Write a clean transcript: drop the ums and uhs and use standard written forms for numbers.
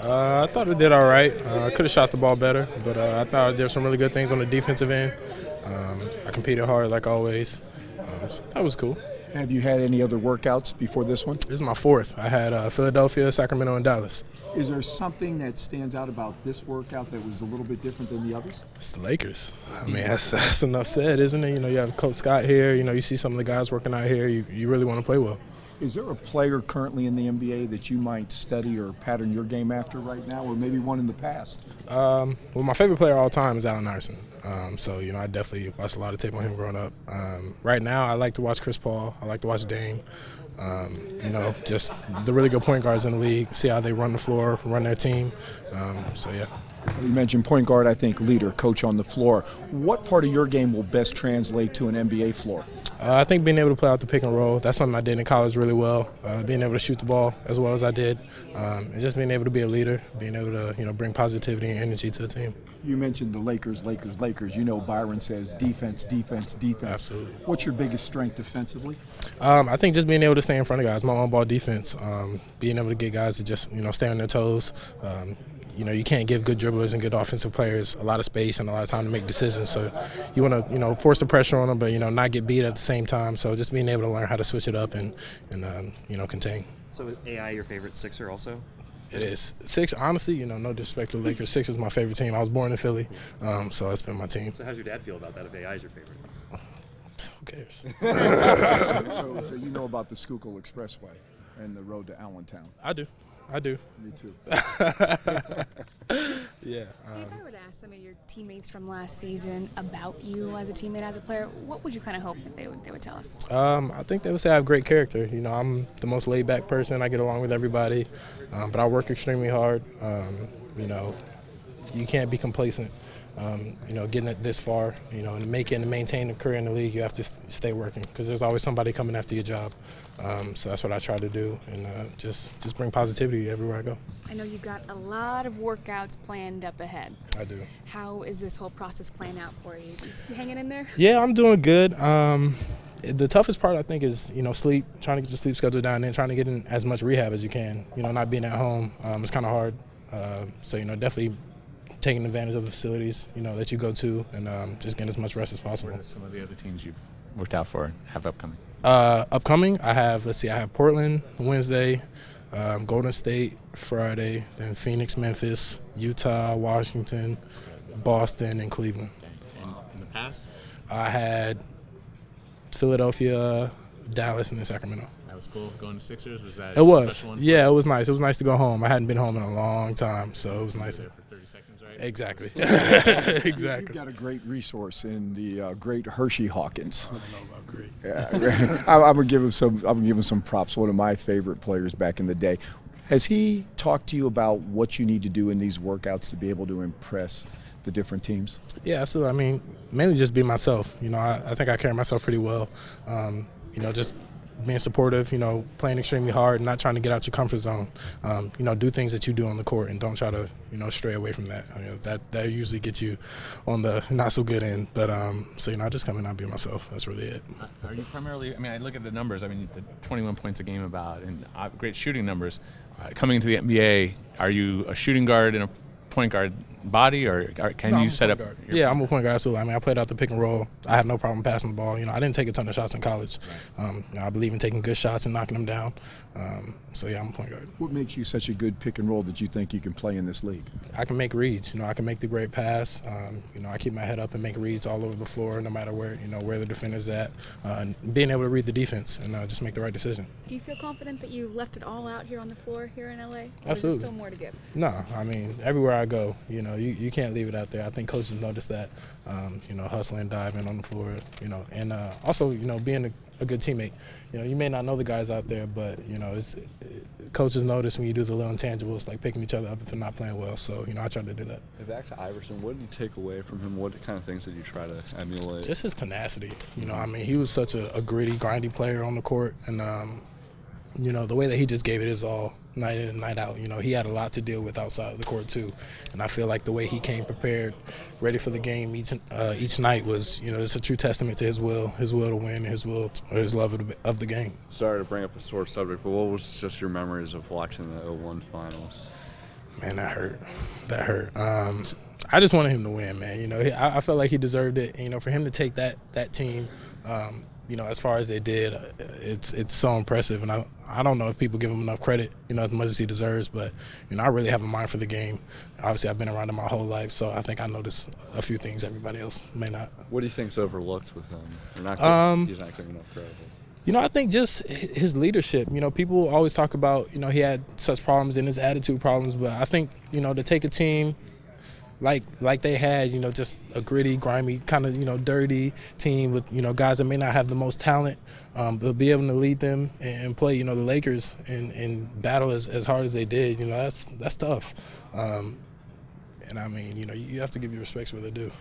I thought I did all right. I could have shot the ball better, but I thought I did some really good things on the defensive end. I competed hard like always. So that was cool. Have you had any other workouts before this one? This is my fourth. I had Philadelphia, Sacramento, and Dallas. Is there something that stands out about this workout that was a little bit different than the others? It's the Lakers. I mean, that's enough said, isn't it? You have Coach Scott here. You see some of the guys working out here. You really want to play well. Is there a player currently in the NBA that you might study or pattern your game after right now, or maybe one in the past? Well, my favorite player of all time is Allen Iverson. So, I definitely watched a lot of tape on him growing up. Right now, I like to watch Chris Paul. I like to watch Dame. Just the really good point guards in the league, see how they run the floor, run their team. Yeah. You mentioned point guard, I think leader, coach on the floor. What part of your game will best translate to an NBA floor? I think being able to play out the pick and roll, that's something I did in college really well. Being able to shoot the ball as well as I did. And just being able to be a leader, being able to bring positivity and energy to the team. You mentioned the Lakers. Byron says defense. Absolutely. What's your biggest strength defensively? I think just being able to stay in front of guys, my on-ball defense, being able to get guys to just stay on their toes. You can't give good dribblers and good offensive players a lot of space and a lot of time to make decisions. So you want to, force the pressure on them, but, not get beat at the same time. So just being able to learn how to switch it up and contain. So is AI your favorite Sixer also? It is. Six, honestly, no disrespect to the Lakers, Six is my favorite team. I was born in Philly, so it's been my team. So how's your dad feel about that if AI is your favorite? Who cares? So you know about the Schuylkill Expressway and the road to Allentown? I do. Me too. Yeah. If I were to ask some of your teammates from last season about you as a teammate, as a player, what would you kind of hope that they would tell us? I think they would say I have great character. I'm the most laid-back person. I get along with everybody, but I work extremely hard. You can't be complacent. Getting it this far, and to make it and maintain a career in the league, you have to stay working because there's always somebody coming after your job. So that's what I try to do, and just bring positivity everywhere I go. I know you've got a lot of workouts planned up ahead. I do. How is this whole process playing out for you? You hanging in there? Yeah, I'm doing good. The toughest part, I think, is, sleep, trying to get the sleep schedule down and trying to get in as much rehab as you can. Not being at home, it's kind of hard. So, definitely taking advantage of the facilities, that you go to and just getting as much rest as possible. What are some of the other teams you've worked out for have upcoming? Upcoming, I have Portland Wednesday, Golden State Friday, then Phoenix, Memphis, Utah, Washington, Boston, and Cleveland. Okay. And in the past? I had Philadelphia, Dallas, and then Sacramento. That was cool. Going to Sixers, was that? It was. Special one? Yeah, it was nice. It was nice to go home. I hadn't been home in a long time, so it was nice. There for 30 seconds, right? Exactly. You've got a great resource in the great Hershey Hawkins. I don't know about great. Yeah, I'm gonna give him some props. One of my favorite players back in the day. Has he talked to you about what you need to do in these workouts to be able to impress the different teams? Yeah, absolutely. I mean, mainly just be myself. I think I carry myself pretty well. Just being supportive, playing extremely hard, not trying to get out your comfort zone. Do things that you do on the court and don't try to, stray away from that. That usually gets you on the not so good end. But I just come in and be myself. That's really it. Are you primarily? I look at the numbers. The 21 points a game and great shooting numbers. Coming into the NBA, are you a shooting guard and a point guard body, or can you set up? Yeah, I'm a point guard, absolutely. I played out the pick and roll. I have no problem passing the ball. I didn't take a ton of shots in college. Right. I believe in taking good shots and knocking them down. I'm a point guard. What makes you such a good pick and roll that you think you can play in this league? I can make reads. I can make the great pass. I keep my head up and make reads all over the floor, no matter where where the defender's at. And being able to read the defense and just make the right decision. Do you feel confident that you left it all out here on the floor here in LA? Or Absolutely. is there still more to give? No, everywhere I go, you can't leave it out there. I think coaches notice that, hustling, diving on the floor, and also, being a good teammate. You may not know the guys out there, but, coaches notice when you do the little intangibles, like picking each other up if they're not playing well. So, I try to do that. Back to Iverson, what did you take away from him? What kind of things did you try to emulate? Just his tenacity. He was such a gritty, grindy player on the court, and, the way that he just gave it his all night in and night out. He had a lot to deal with outside of the court too, and I feel like the way he came prepared, ready for the game each night was, it's a true testament to his will to win, his love of the game. Sorry to bring up a sore subject, but what was just your memories of watching the 01 finals? Man, that hurt. That hurt. I just wanted him to win, man. You know, I felt like he deserved it. And, you know, for him to take that team, you know, as far as they did, it's so impressive. And I don't know if people give him enough credit, you know, as much as he deserves. But, you know, I really have a mind for the game. Obviously, I've been around it my whole life, so I think I notice a few things everybody else may not. What do you think's overlooked with him? He's not getting enough credit. You know, I think just his leadership. You know, people always talk about, you know, he had such problems and his attitude problems, but I think, you know, to take a team like they had, you know, just a gritty, grimy, kind of, you know, dirty team with, you know, guys that may not have the most talent, but be able to lead them and play, you know, the Lakers and battle as hard as they did, you know, that's tough. And I mean, you know, you have to give your respects where they're due.